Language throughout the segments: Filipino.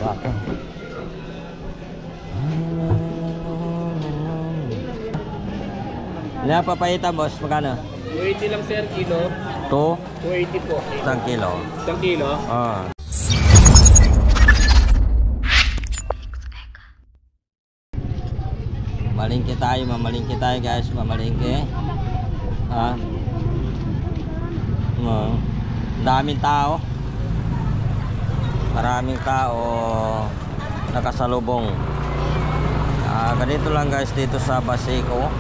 baka. Ilan papayita boss? Magkano? 280 lang sir, kilo. 280 po. Isang kilo. Isang kilo? Ah. Mamalingke tayo guys, mamalingke. Ha? Daming tao. Maraming tao nakasalubong. Ganito lang guys dito sa Baseco.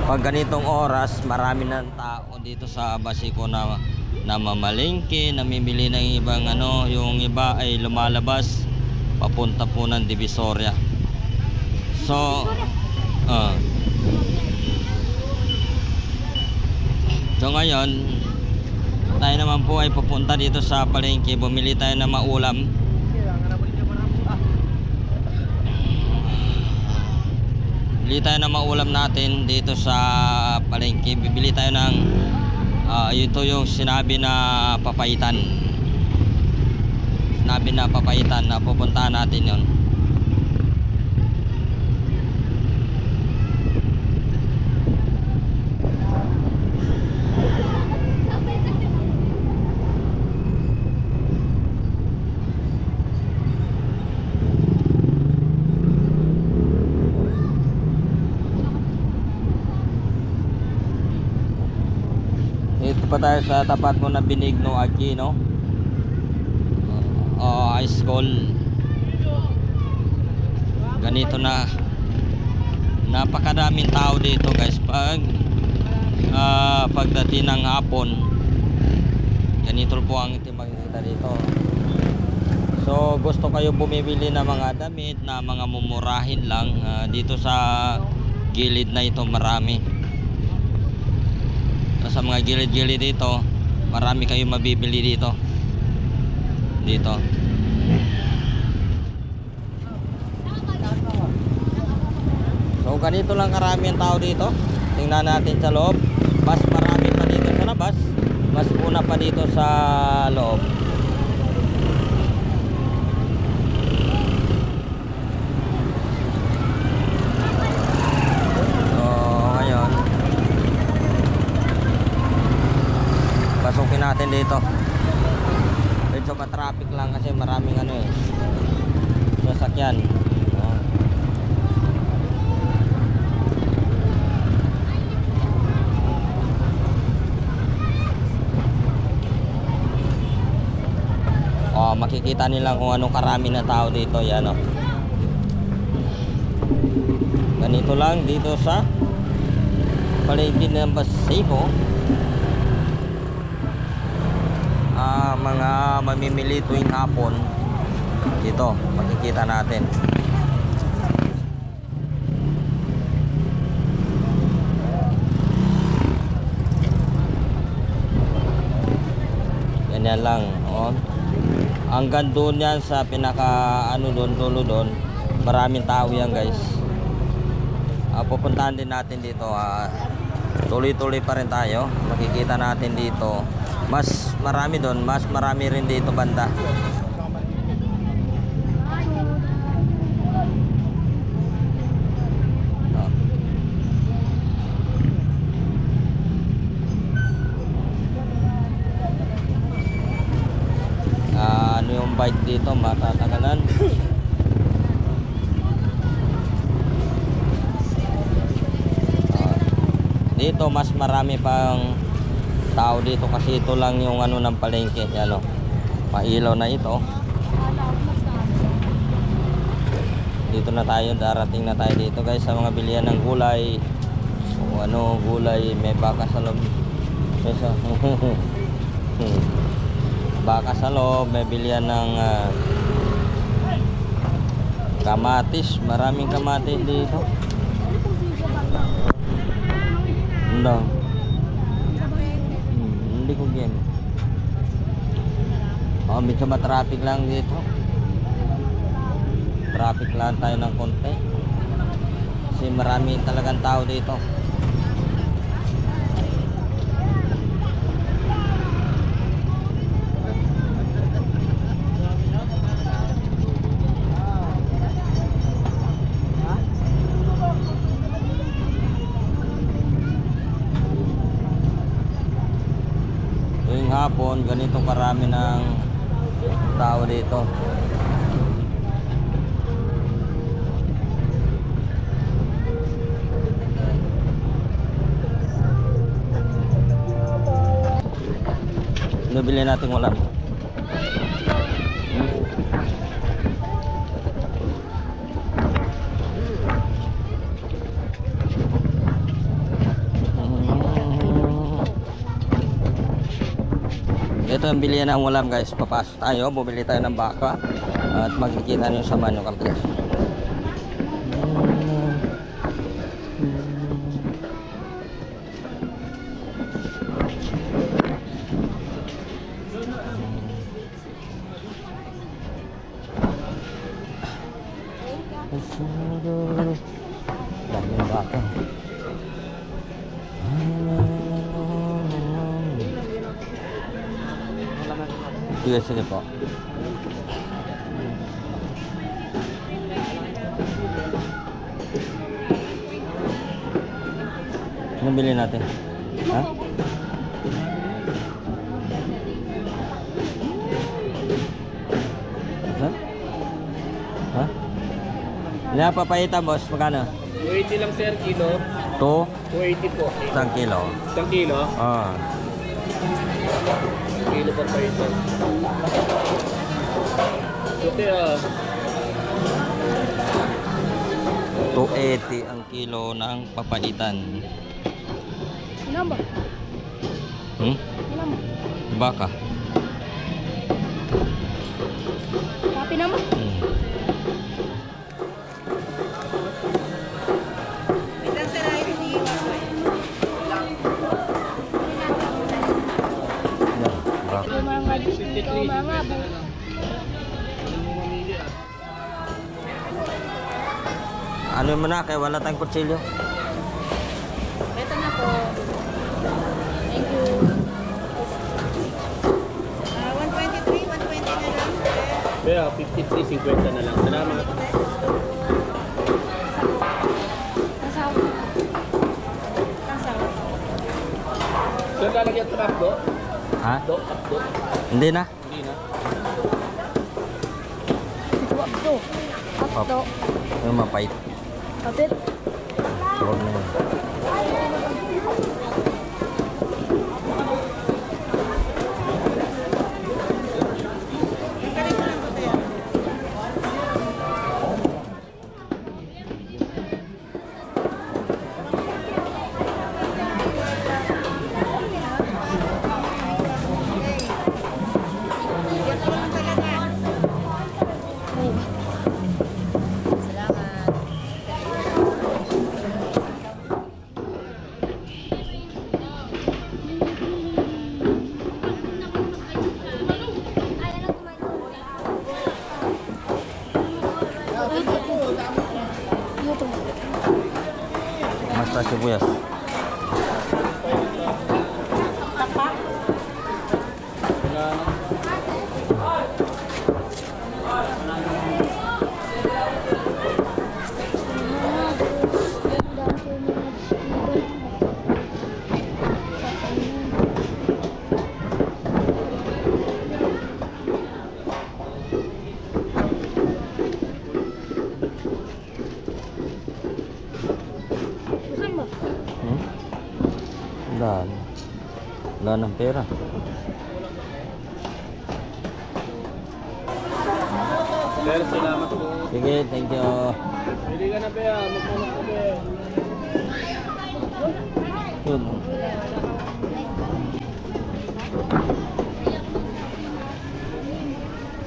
Pag ganitong oras, marami ng tao dito sa Baseco na mamalingke, namimili ng ibang ano, yung iba ay lumalabas papunta po ng Divisoria. So ngayon tayo naman po ay pupunta dito sa palengke, bumili tayo ng maulam. Bili tayo ng maulam natin dito sa palengke. Bibili tayo ng ito yung sinabi na papaitan. Sinabi na papaitan na pupuntahan natin yon. Ito pa tayo sa tapat mo na Benigno Aquino high school. Ganito na, napakadaming tao dito guys pagdating ng hapon. Ganito po ang makikita dito. So gusto kayo bumibili ng mga damit na mga mumurahin lang, dito sa gilid na ito marami. Sa mga gilid-gilid dito, marami kayong mabibili dito. So ganito lang karami ang tao dito. Tingnan natin sa loob. Mas marami pa dito sa labas, mas una pa dito sa loob. Pasukin natin dito. Medyo ka-traffic lang kasi maraming sasakyan. Makikita nila kung anong karami na tao dito. Yan ganito lang dito sa palengke ng Baseco. Mga mamimili tuwing hapon dito makikita natin. Ganyan lang hanggang doon yan sa pinaka doon dulo doon, maraming tao yan guys. Pupuntahan din natin dito. Tuloy-tuloy pa rin tayo, makikita natin dito mas marami doon, mas marami rin dito banda. Ano yung bike dito, matatagalan. Dito mas marami pang tao dito kasi ito lang yung ng palengke. Yan pailaw na ito. Dito na tayo, darating na tayo dito guys sa mga bilihan ng gulay. Gulay, may baka sa loob. Baka sa loob, may bilihan ng kamatis, maraming kamatis dito. Hindi ko game. Medyo matraffic lang dito. Traffic lang tayo ng konti kasi marami talagang tao dito. hapon, ganito karami ng tao dito. Nabili natin ulam. Ito ang bilihan ng ulam guys. Papasok tayo, bumili tayo ng baka at makikita nyo sa menu kami. Daming baka. Sige, sige po. Ano bilhin natin? Ha? Ha? Ano papayita boss? Magkano? 280 lang sir, kilo. 280 po. 1 kilo. 1 kilo? Ah. Kilo pa pa ito. Ito 280 ang kilo ng papaitan. Ilan ba? Hmm? Ilan ba? Baka. Kapi naman. Ano mo na, kaya wala tayong kutsilyo. Ito na po. Thank you. 123, 120 na lang. Kaya 53, 50 na lang. Salamat. Kasawa. Kasawa. Sir, lalagyan ito do? Ha? Do? Hindi na. Hindi na. Abdo. Abdo. Yung mapait. Kapit. Huwag na yun. Basta sibuyas. Tapak. Wala ng pera. Sir, salamat po. Sige, thank you. Pili ka na ba? Magpunok ka ba? Yun.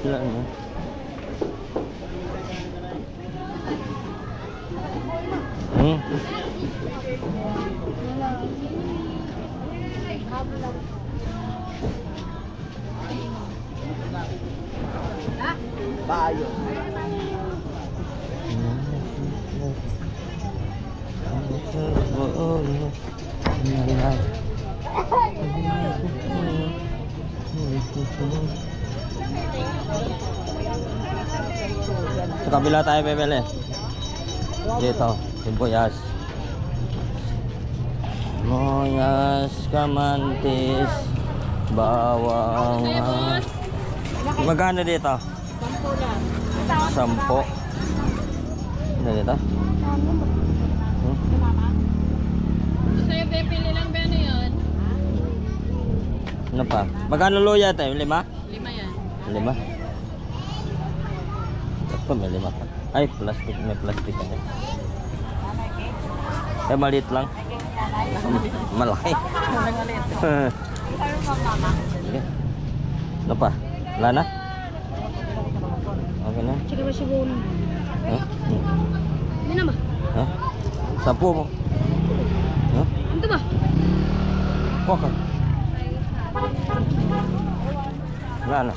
Sila ano? Bayo. Sa kabila tayo bebele. Dito, sibuyas. Moyas, kamantis, Bawang. Magkano dito? 10. Ano dito? Sa'yo, pipili lang ba ano yun? Ano pa? Magkano luya tayo? 5? 5 yan. 5? Ito may 5 pa. Ay, plastic. May plastic ka. Eh, maliit lang. Malaki. Sige. Ano pa? Wala na? Okay na? Sige ba si Bono? Ha? Hindi na ba? Ha? 10 mo. Ha? Ano ba? Kuha ka. Wala na.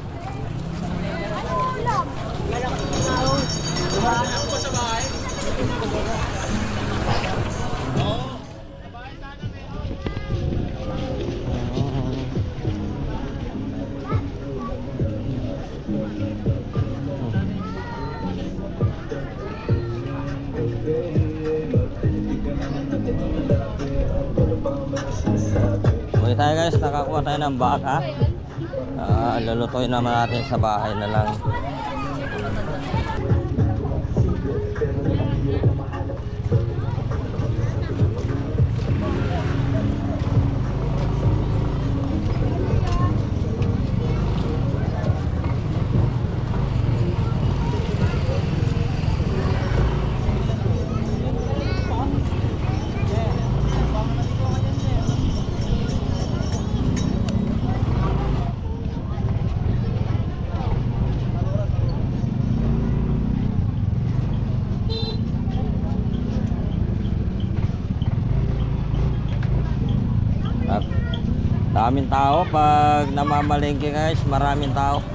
Okay tayo guys, nakakuha tayo ng baka. Lulutuin naman natin sa bahay na lang. Daming tao pag namamalengke guys, maraming tao.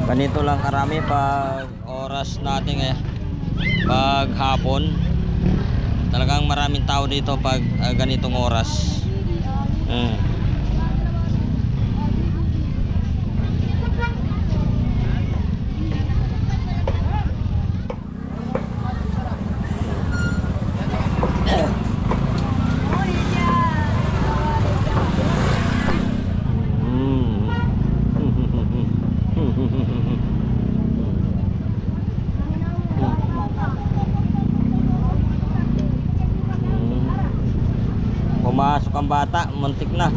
Ganito lang karami pag oras natin ngayon. Pag hapon, talagang maraming tao dito pag ganitong oras. Pumasok ang bata, muntik na.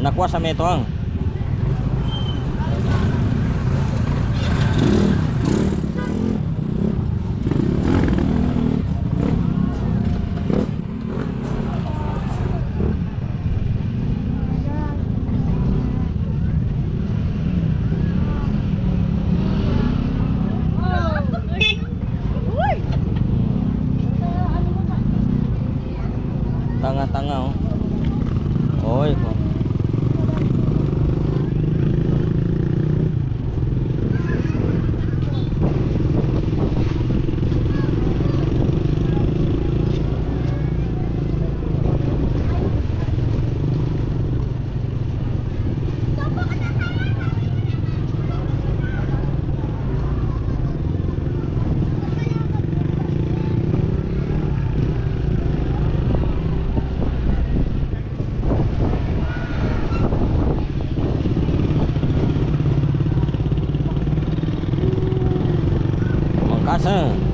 Nakuha sa metuang. Tanga-tanga oh. Oy. Mangkasa.